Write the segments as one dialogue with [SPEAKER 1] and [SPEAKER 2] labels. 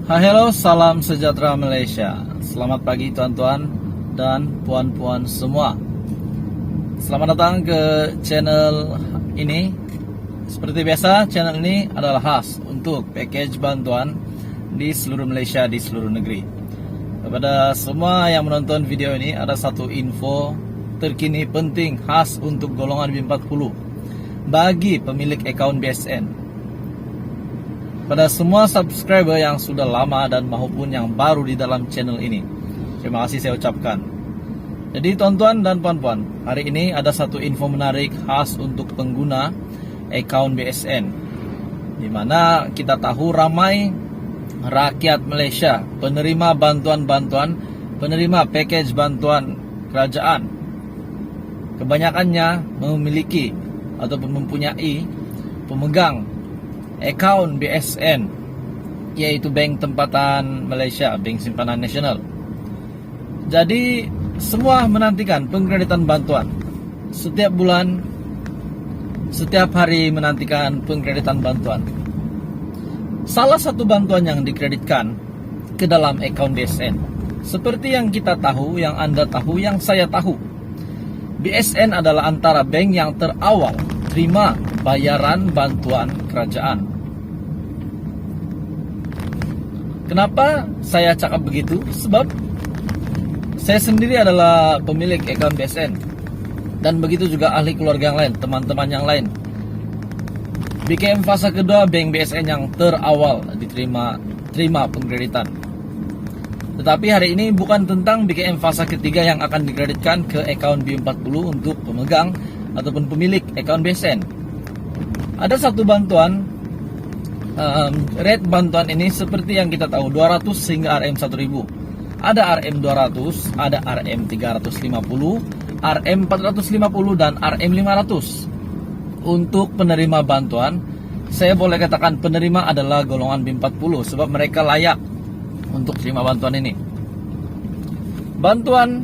[SPEAKER 1] Halo, salam sejahtera Malaysia. Selamat pagi tuan-tuan dan puan-puan semua. Selamat datang ke channel ini. Seperti biasa, channel ini adalah khas untuk package bantuan di seluruh Malaysia, di seluruh negeri. Kepada semua yang menonton video ini, ada satu info terkini penting khas untuk golongan B40 bagi pemilik akaun BSN. Pada semua subscriber yang sudah lama dan maupun yang baru di dalam channel ini, terima kasih saya ucapkan. Jadi tuan-tuan dan puan-puan, hari ini ada satu info menarik khas untuk pengguna akaun BSN, di mana kita tahu ramai rakyat Malaysia penerima bantuan-bantuan, penerima package bantuan kerajaan. Kebanyakannya memiliki ataupun mempunyai pemegang akaun BSN, yaitu Bank Tempatan Malaysia, Bank Simpanan Nasional. Jadi semua menantikan pengkreditan bantuan. Setiap bulan, setiap hari menantikan pengkreditan bantuan. Salah satu bantuan yang dikreditkan ke dalam akaun BSN, seperti yang kita tahu, yang Anda tahu, yang saya tahu, BSN adalah antara bank yang terawal terima bayaran bantuan kerajaan. Kenapa saya cakap begitu? Sebab saya sendiri adalah pemilik akaun BSN, dan begitu juga ahli keluarga yang lain, teman-teman yang lain. BKM fase kedua bank BSN yang terawal terima pengkreditan. Tetapi hari ini bukan tentang BKM fase ketiga yang akan dikreditkan ke akaun B40 untuk pemegang ataupun pemilik akaun BSN. Ada satu bantuan, rate bantuan ini seperti yang kita tahu, 200 hingga RM1000. Ada RM200, ada RM350, RM450 dan RM500. Untuk penerima bantuan, saya boleh katakan penerima adalah golongan B40 sebab mereka layak untuk terima bantuan ini. Bantuan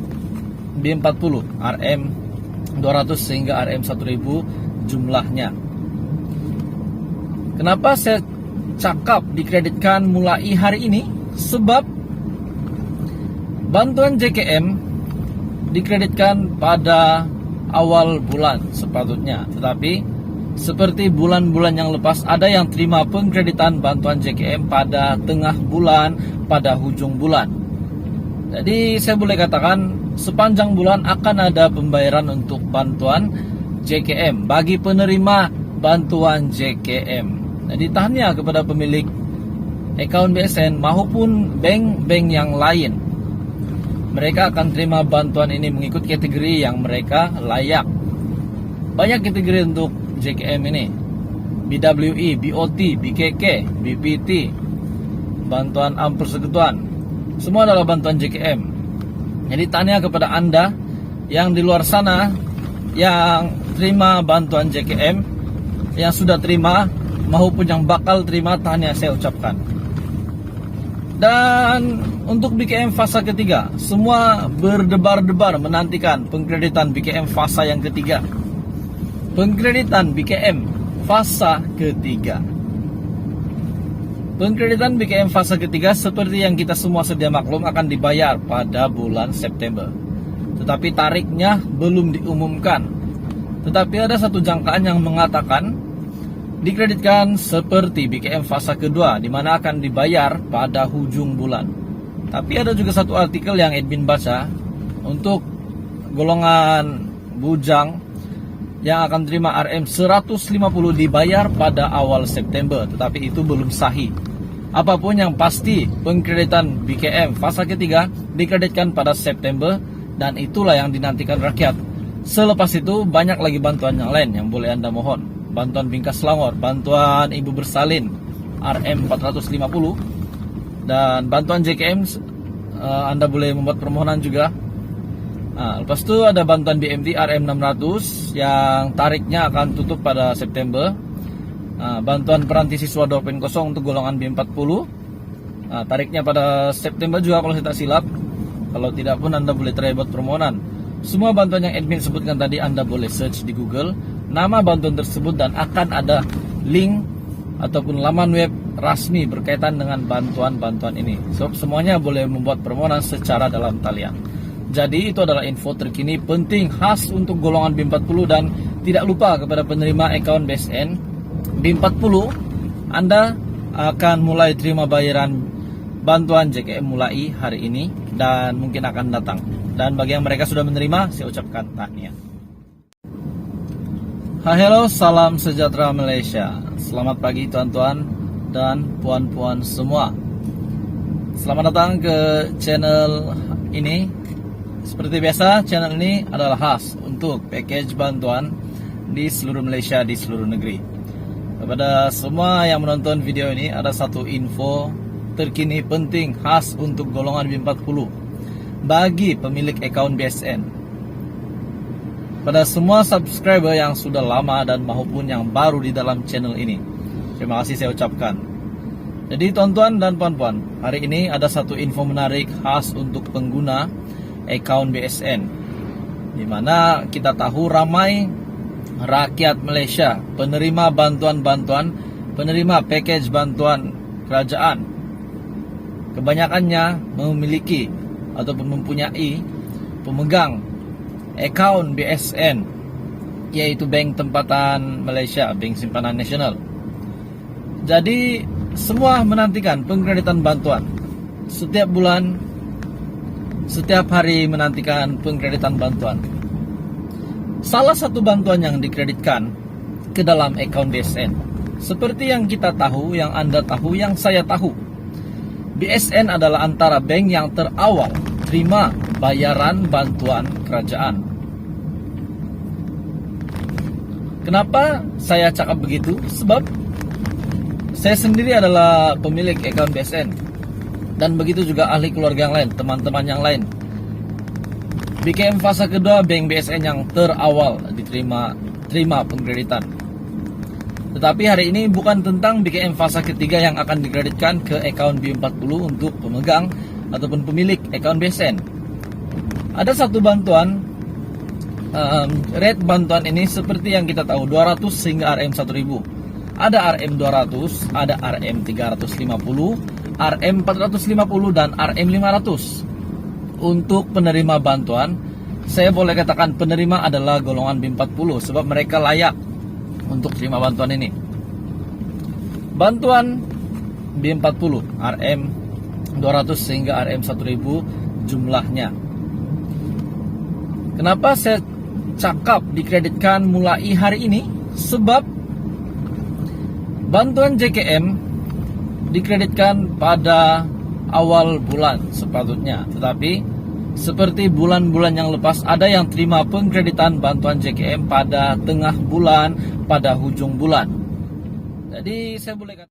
[SPEAKER 1] B40 RM200 hingga RM1000 jumlahnya. Kenapa saya cakap dikreditkan mulai hari ini? Sebab bantuan JKM dikreditkan pada awal bulan sepatutnya, tetapi seperti bulan-bulan yang lepas, ada yang terima pengkreditan bantuan JKM pada tengah bulan, pada hujung bulan. Jadi saya boleh katakan sepanjang bulan akan ada pembayaran untuk bantuan JKM bagi penerima bantuan JKM. Jadi tahniah kepada pemilik akaun BSN maupun bank-bank yang lain. Mereka akan terima bantuan ini mengikut kategori yang mereka layak. Banyak kategori untuk JKM ini: BWE, BOT, BKK, BPT, bantuan persekutuan. Semua adalah bantuan JKM. Jadi tahniah kepada Anda yang di luar sana yang terima bantuan JKM, yang sudah terima maupun yang bakal terima, tahniah saya ucapkan. Dan untuk BKM fase ketiga, semua berdebar-debar menantikan pengkreditan BKM fase yang ketiga. Pengkreditan BKM fase ketiga. Pengkreditan BKM fase ketiga seperti yang kita semua sedia maklum akan dibayar pada bulan September. Tetapi tariknya belum diumumkan. Tetapi ada satu jangkaan yang mengatakan dikreditkan seperti BKM fase kedua, di mana akan dibayar pada hujung bulan. Tapi ada juga satu artikel yang admin baca untuk golongan bujang yang akan terima RM150 dibayar pada awal September, tetapi itu belum sahih. Apapun yang pasti, pengkreditan BKM fase ketiga dikreditkan pada September, dan itulah yang dinantikan rakyat. Selepas itu banyak lagi bantuan yang lain yang boleh Anda mohon. Bantuan Bingkas Selangor, bantuan Ibu Bersalin RM450, dan bantuan JKM Anda boleh membuat permohonan juga. Lepas itu ada bantuan BMT RM600 yang tariknya akan tutup pada September. Bantuan peranti siswa 2.0 untuk golongan B40, tariknya pada September juga kalau saya tak silap. Kalau tidak pun Anda boleh try buat permohonan. Semua bantuan yang admin sebutkan tadi Anda boleh search di Google nama bantuan tersebut, dan akan ada link ataupun laman web rasmi berkaitan dengan bantuan-bantuan ini. Sebab semuanya boleh membuat permohonan secara dalam talian. Jadi itu adalah info terkini penting khas untuk golongan B40, dan tidak lupa kepada penerima account BSN B40, Anda akan mulai terima bayaran bantuan JKM mulai hari ini dan mungkin akan datang. Dan bagi yang mereka sudah menerima, saya ucapkan tahniah. Halo, salam sejahtera Malaysia. Selamat pagi tuan-tuan dan puan-puan semua. Selamat datang ke channel ini. Seperti biasa, channel ini adalah khas untuk package bantuan di seluruh Malaysia, di seluruh negeri. Kepada semua yang menonton video ini, ada satu info terkini penting khas untuk golongan B40 bagi pemilik account BSN. Pada semua subscriber yang sudah lama dan maupun yang baru di dalam channel ini, terima kasih saya ucapkan. Jadi tuan-tuan dan puan-puan, hari ini ada satu info menarik khas untuk pengguna account BSN, di mana kita tahu ramai rakyat Malaysia penerima bantuan-bantuan, penerima package bantuan kerajaan, kebanyakannya memiliki ataupun mempunyai pemegang account BSN, yaitu Bank Tempatan Malaysia, Bank Simpanan Nasional. Jadi semua menantikan pengkreditan bantuan setiap bulan, setiap hari menantikan pengkreditan bantuan. Salah satu bantuan yang dikreditkan ke dalam account BSN, seperti yang kita tahu, yang Anda tahu, yang saya tahu, BSN adalah antara bank yang terawal terima bayaran bantuan kerajaan. Kenapa saya cakap begitu? Sebab saya sendiri adalah pemilik account BSN, dan begitu juga ahli keluarga yang lain, teman-teman yang lain. BKM fase kedua bank BSN yang terawal terima pengkreditan. Tetapi hari ini bukan tentang BKM fase ketiga yang akan dikreditkan ke account B40 untuk pemegang ataupun pemilik account BSN. Ada satu bantuan, rate bantuan ini seperti yang kita tahu, 200 hingga RM1000. Ada RM200, ada RM350, RM450 dan RM500. Untuk penerima bantuan, saya boleh katakan penerima adalah golongan B40 sebab mereka layak untuk terima bantuan ini. Bantuan B40 RM200 hingga RM1000 jumlahnya. Kenapa saya cakap dikreditkan mulai hari ini? Sebab bantuan JKM dikreditkan pada awal bulan sepatutnya, tetapi seperti bulan-bulan yang lepas, ada yang terima pengkreditan bantuan JKM pada tengah bulan, pada hujung bulan. Jadi saya boleh katakan